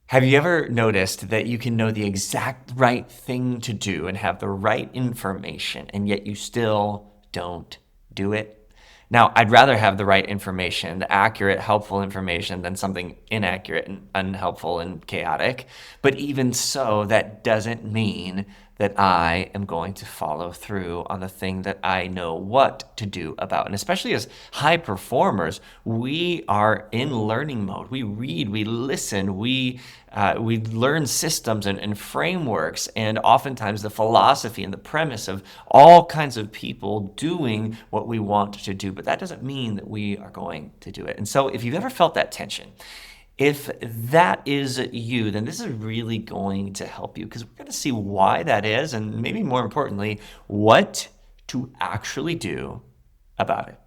Have you ever noticed that you can know the exact right thing to do and have the right information, and yet you still don't do it? Now, I'd rather have the right information, the accurate, helpful information, than something inaccurate and unhelpful and chaotic. But even so, that doesn't mean that I am going to follow through on the thing that I know what to do about. And especially as high performers, we are in learning mode. We read, we listen, we learn systems and frameworks, and oftentimes the philosophy and the premise of all kinds of people doing what we want to do. But that doesn't mean that we are going to do it. And so, if you've ever felt that tension, if that is you, then this is really going to help you because we're going to see why that is, and maybe more importantly, what to actually do about it.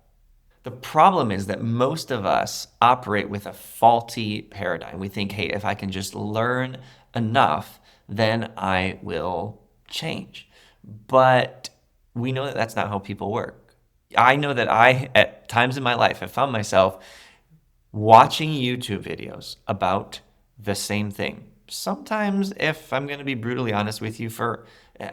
The problem is that most of us operate with a faulty paradigm. We think, hey, if I can just learn enough, then I will change. But we know that that's not how people work. I know that I, at times in my life, have found myself watching YouTube videos about the same thing. Sometimes, if I'm going to be brutally honest with you, for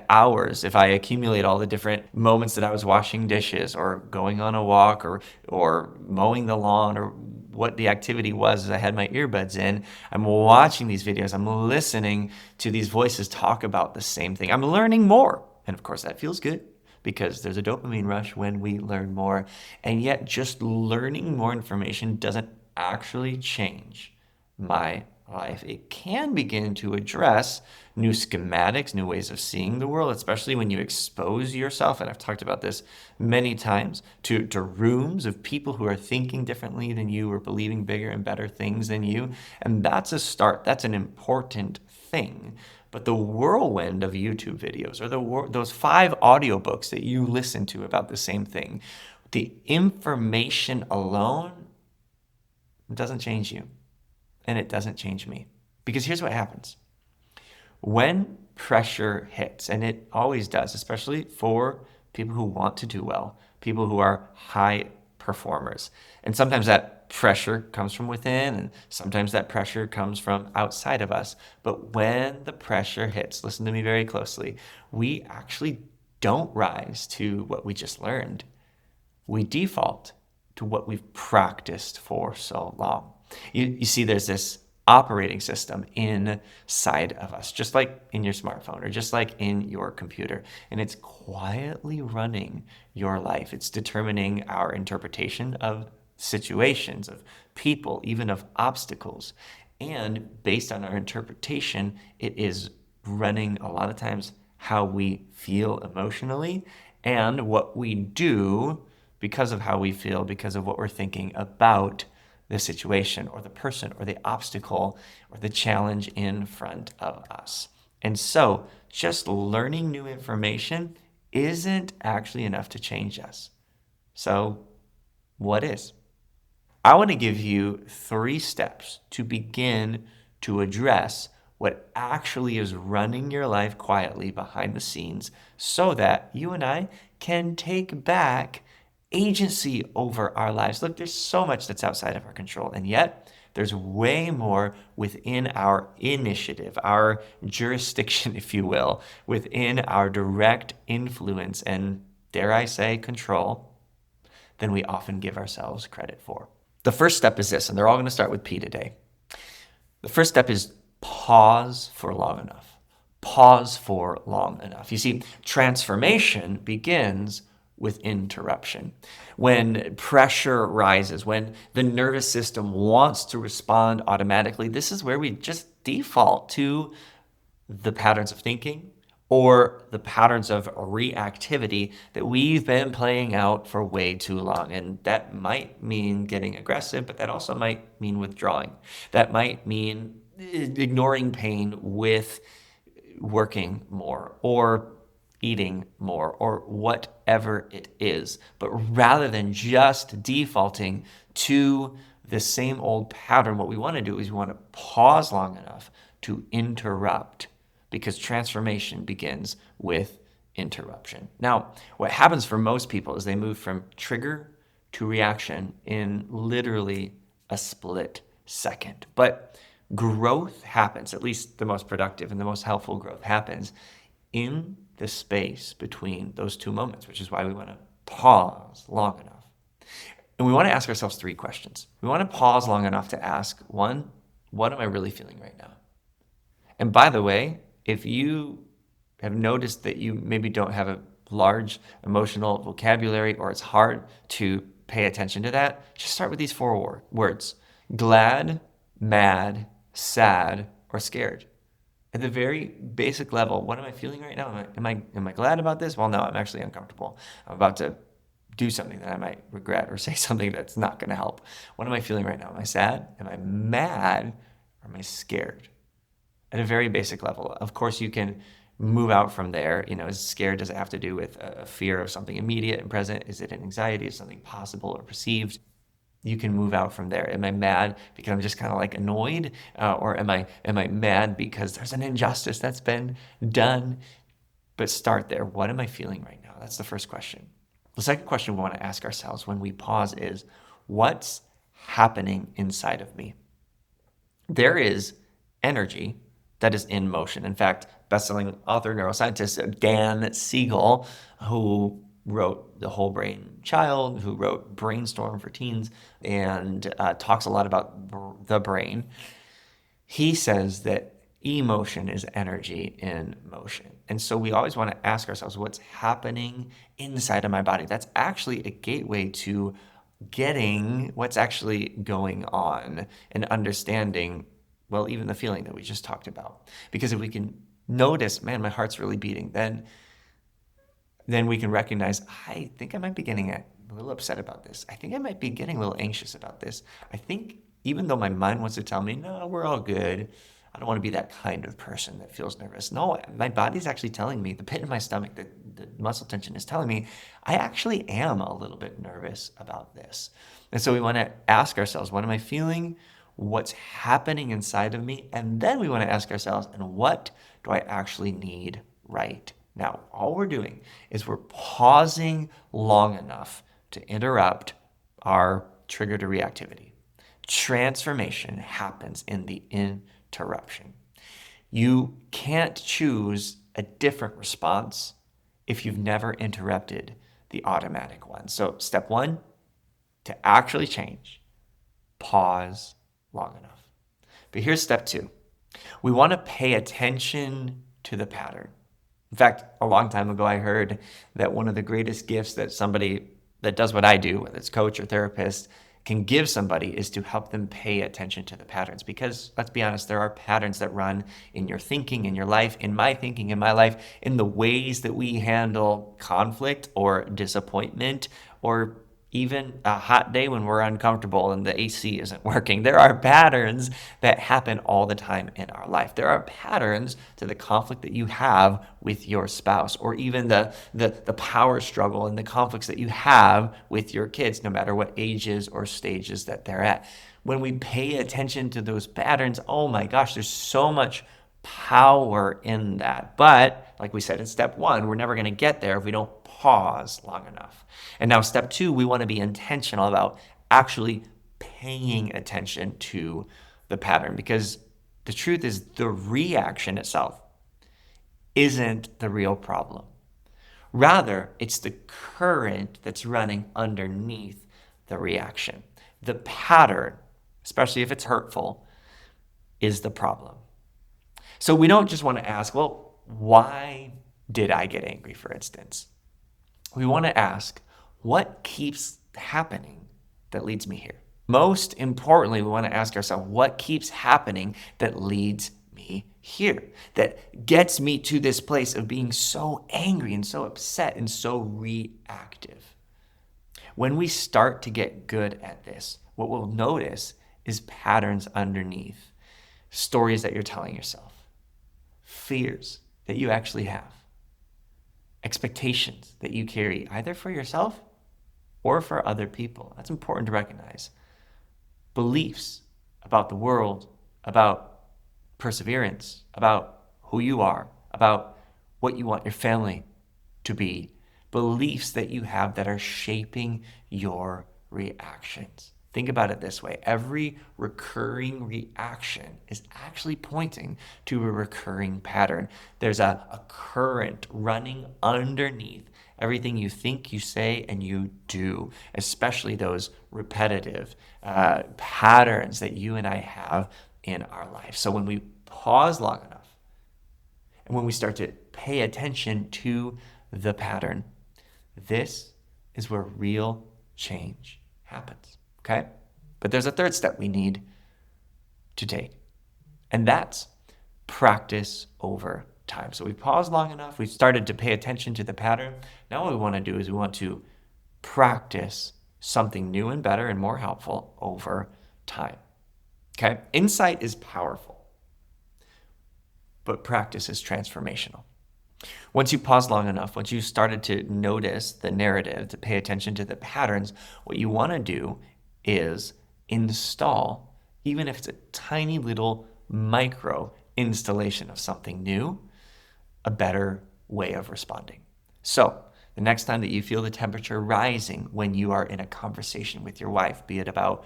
hours, if I accumulate all the different moments that I was washing dishes or going on a walk or mowing the lawn or what the activity was as I had my earbuds in, I'm watching these videos, I'm listening to these voices talk about the same thing. I'm learning more. And of course, that feels good because there's a dopamine rush when we learn more. And yet, just learning more information doesn't actually change my life. It can begin to address new schematics, new ways of seeing the world, especially when you expose yourself, and I've talked about this many times, to rooms of people who are thinking differently than you or believing bigger and better things than you. And that's a start. That's an important thing. But the whirlwind of YouTube videos or those 5 audiobooks that you listen to about the same thing, the information alone doesn't change you, and it doesn't change me. Because here's what happens. When pressure hits, and it always does, especially for people who want to do well, people who are high performers, and sometimes that pressure comes from within, and sometimes that pressure comes from outside of us. But when the pressure hits, listen to me very closely, we actually don't rise to what we just learned. We default to what we've practiced for so long. You see, there's this operating system inside of us, just like in your smartphone or just like in your computer. And it's quietly running your life. It's determining our interpretation of situations, of people, even of obstacles. And based on our interpretation, it is running a lot of times how we feel emotionally and what we do because of how we feel, because of what we're thinking about the situation or the person or the obstacle or the challenge in front of us. And so just learning new information isn't actually enough to change us. So what is? I want to give you 3 steps to begin to address what actually is running your life quietly behind the scenes so that you and I can take back agency over our lives. Look, there's so much that's outside of our control, and yet there's way more within our initiative, our jurisdiction, if you will, within our direct influence and, dare I say, control than we often give ourselves credit for. The first step is this, and they're all going to start with P today. The first step is pause for long enough. Pause for long enough. You see, transformation begins with interruption. When pressure rises, when the nervous system wants to respond automatically, this is where we just default to the patterns of thinking or the patterns of reactivity that we've been playing out for way too long. And that might mean getting aggressive, but that also might mean withdrawing. That might mean ignoring pain with working more or eating more or whatever it is. But rather than just defaulting to the same old pattern, what we want to do is we want to pause long enough to interrupt, because transformation begins with interruption. Now, what happens for most people is they move from trigger to reaction in literally a split second. But Growth happens, at least the most productive and the most helpful growth happens in the space between those two moments, which is why we want to pause long enough. And we want to ask ourselves three questions. We want to pause long enough to ask, one, what am I really feeling right now? And by the way, if you have noticed that you maybe don't have a large emotional vocabulary or it's hard to pay attention to that, just start with these four words: glad, mad, sad, or scared. At the very basic level, what am I feeling right now? Am I glad about this? Well, no, I'm actually uncomfortable. I'm about to do something that I might regret or say something that's not going to help. What am I feeling right now? Am I sad? Am I mad? Or am I scared? At a very basic level. Of course, you can move out from there. Is scared, does it have to do with a fear of something immediate and present? Is it an anxiety? Is something possible or perceived? You can move out from there. Am I mad because I'm just kind of like annoyed? Or am I mad because there's an injustice that's been done? But start there. What am I feeling right now? That's the first question. The second question we want to ask ourselves when we pause is, what's happening inside of me? There is energy that is in motion. In fact, best-selling author, neuroscientist Dan Siegel, who wrote The Whole Brain Child, who wrote Brainstorm for Teens, and talks a lot about the brain, he says that emotion is energy in motion. And so we always want to ask ourselves, what's happening inside of my body? That's actually a gateway to getting what's actually going on and understanding, well, even the feeling that we just talked about. Because if we can notice, man, my heart's really beating, then we can recognize, I think I might be getting a little upset about this. I think I might be getting a little anxious about this. I think even though my mind wants to tell me, no, we're all good, I don't want to be that kind of person that feels nervous. No, my body's actually telling me, the pit in my stomach, the muscle tension is telling me, I actually am a little bit nervous about this. And so we want to ask ourselves, what am I feeling? What's happening inside of me? And then we want to ask ourselves, and what do I actually need right now? All we're doing is we're pausing long enough to interrupt our trigger to reactivity. Transformation happens in the interruption. You can't choose a different response if you've never interrupted the automatic one. So step one, to actually change, pause long enough. But here's step two. We want to pay attention to the pattern. In fact, a long time ago, I heard that one of the greatest gifts that somebody that does what I do, whether it's coach or therapist, can give somebody is to help them pay attention to the patterns. Because let's be honest, there are patterns that run in your thinking, in your life, in my thinking, in my life, in the ways that we handle conflict or disappointment, or even a hot day when we're uncomfortable and the AC isn't working. There are patterns that happen all the time in our life. There are patterns to the conflict that you have with your spouse, or even the power struggle and the conflicts that you have with your kids, no matter what ages or stages that they're at. When we pay attention to those patterns, oh my gosh, there's so much power in that. But like we said in step one, we're never going to get there if we don't pause long enough. And now step two, we want to be intentional about actually paying attention to the pattern, because the truth is the reaction itself isn't the real problem. Rather, it's the current that's running underneath the reaction. The pattern, especially if it's hurtful, is the problem. So we don't just want to ask, well, why did I get angry, for instance? We want to ask, what keeps happening that leads me here? Most importantly, we want to ask ourselves, what keeps happening that leads me here? That gets me to this place of being so angry and so upset and so reactive. When we start to get good at this, what we'll notice is patterns underneath. Stories that you're telling yourself. Fears that you actually have. Expectations that you carry either for yourself or for other people. That's important to recognize. Beliefs about the world, about perseverance, about who you are, about what you want your family to be. Beliefs that you have that are shaping your reactions. Think about it this way. Every recurring reaction is actually pointing to a recurring pattern. There's a current running underneath everything you think, you say, and you do, especially those repetitive patterns that you and I have in our life. So when we pause long enough and when we start to pay attention to the pattern, this is where real change happens, okay? But there's a third step we need to take, and that's practice over time. So we paused long enough, we started to pay attention to the pattern. Now what we want to do is we want to practice something new and better and more helpful over time, okay? Insight is powerful, but practice is transformational. Once you pause long enough, once you started to notice the narrative, to pay attention to the patterns, what you want to do is install, even if it's a tiny little micro installation of something new, a better way of responding. So the next time that you feel the temperature rising when you are in a conversation with your wife, be it about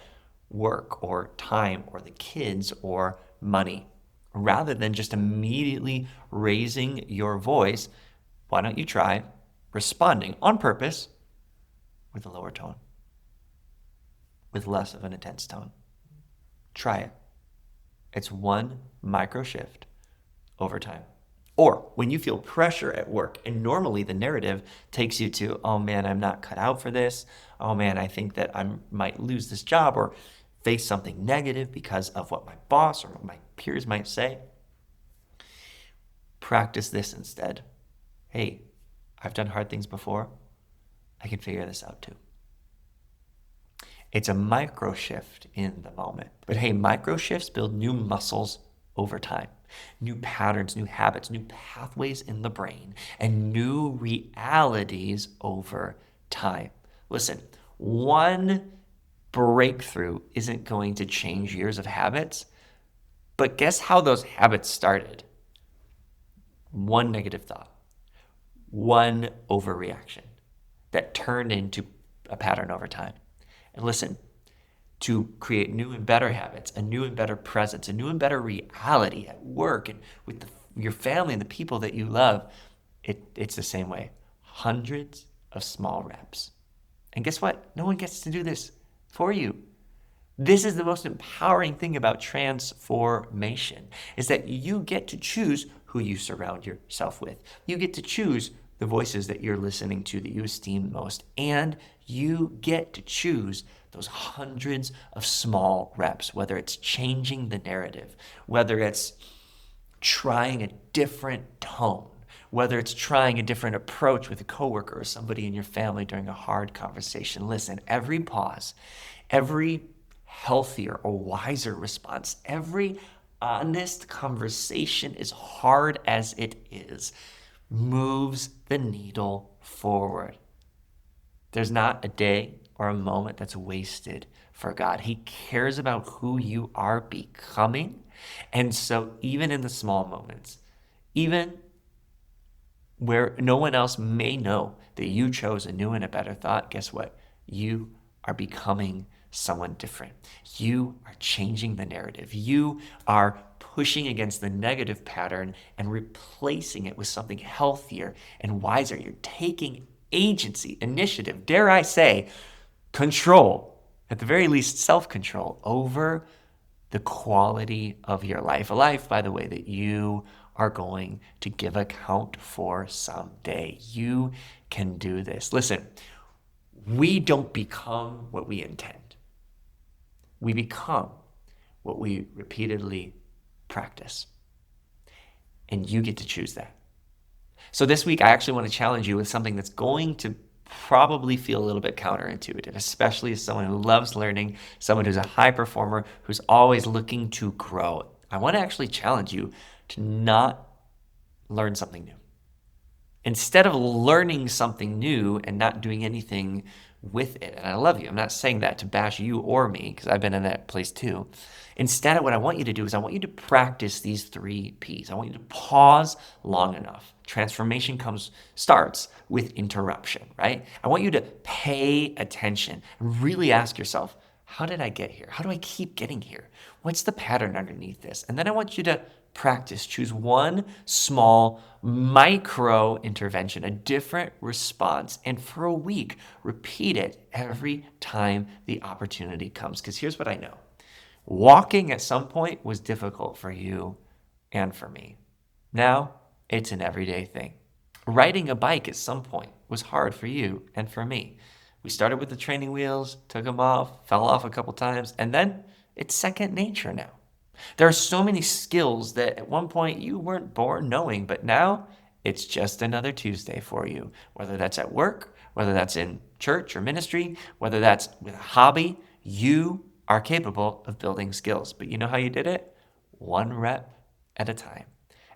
work or time or the kids or money, rather than just immediately raising your voice, why don't you try responding on purpose with a lower tone, with less of an intense tone? Try it. It's one micro shift over time. Or when you feel pressure at work, and normally the narrative takes you to, oh man, I'm not cut out for this. Oh man, I think that I might lose this job or face something negative because of what my boss or what my peers might say. Practice this instead. Hey, I've done hard things before. I can figure this out too. It's a micro shift in the moment. But hey, micro shifts build new muscles over time, new patterns, new habits, new pathways in the brain, and new realities over time. Listen, one breakthrough isn't going to change years of habits, but guess how those habits started? One negative thought, one overreaction that turned into a pattern over time. And listen, to create new and better habits, a new and better presence, a new and better reality at work and with your family and the people that you love, it's the same way. Hundreds of small reps. And guess what? No one gets to do this for you. This is the most empowering thing about transformation, is that you get to choose who you surround yourself with. You get to choose the voices that you're listening to that you esteem most. And you get to choose those hundreds of small reps, whether it's changing the narrative, whether it's trying a different tone, whether it's trying a different approach with a coworker or somebody in your family during a hard conversation. Listen, every pause, every healthier or wiser response, every honest conversation, as hard as it is, moves the needle forward. There's not a day or a moment that's wasted for God. He cares about who you are becoming. And so even in the small moments, even where no one else may know that you chose a new and a better thought, guess what? You are becoming someone different. You are changing the narrative. You are pushing against the negative pattern and replacing it with something healthier and wiser. You're taking agency, initiative, dare I say, control, at the very least self-control over the quality of your life. A life, by the way, that you are going to give account for someday. You can do this. Listen, we don't become what we intend. We become what we repeatedly practice. And you get to choose that. So this week, I actually want to challenge you with something that's going to probably feel a little bit counterintuitive, especially as someone who loves learning, someone who's a high performer, who's always looking to grow. I want to actually challenge you to not learn something new. Instead of learning something new and not doing anything with it, and I love you, I'm not saying that to bash you or me, because I've been in that place too. Instead, what I want you to do is I want you to practice these 3 Ps. I want you to pause long enough. Transformation starts with interruption, right? I want you to pay attention and really ask yourself, How did I get here? How do I keep getting here? What's the pattern underneath this? And then I want you to practice. Choose one small micro intervention, a different response, and for a week, repeat it every time the opportunity comes. Because here's what I know. Walking at some point was difficult for you and for me. Now it's an everyday thing. Riding a bike at some point was hard for you and for me. We started with the training wheels, took them off, fell off a couple times, and then it's second nature now. There are so many skills that at one point you weren't born knowing, but now it's just another Tuesday for you. Whether that's at work, whether that's in church or ministry, whether that's with a hobby, you are capable of building skills. But you know how you did it? One rep at a time.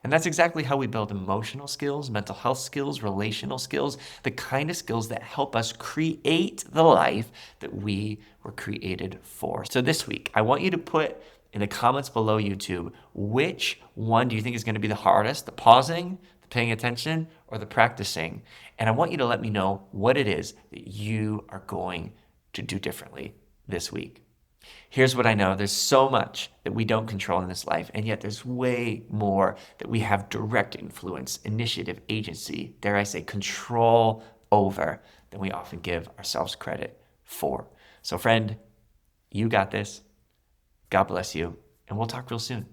And that's exactly how we build emotional skills, mental health skills, relational skills, the kind of skills that help us create the life that we were created for. So this week, I want you to put in the comments below YouTube, which one do you think is going to be the hardest? The pausing, the paying attention, or the practicing? And I want you to let me know what it is that you are going to do differently this week. Here's what I know. There's so much that we don't control in this life, and yet there's way more that we have direct influence, initiative, agency, dare I say, control over than we often give ourselves credit for. So friend, you got this. God bless you, and we'll talk real soon.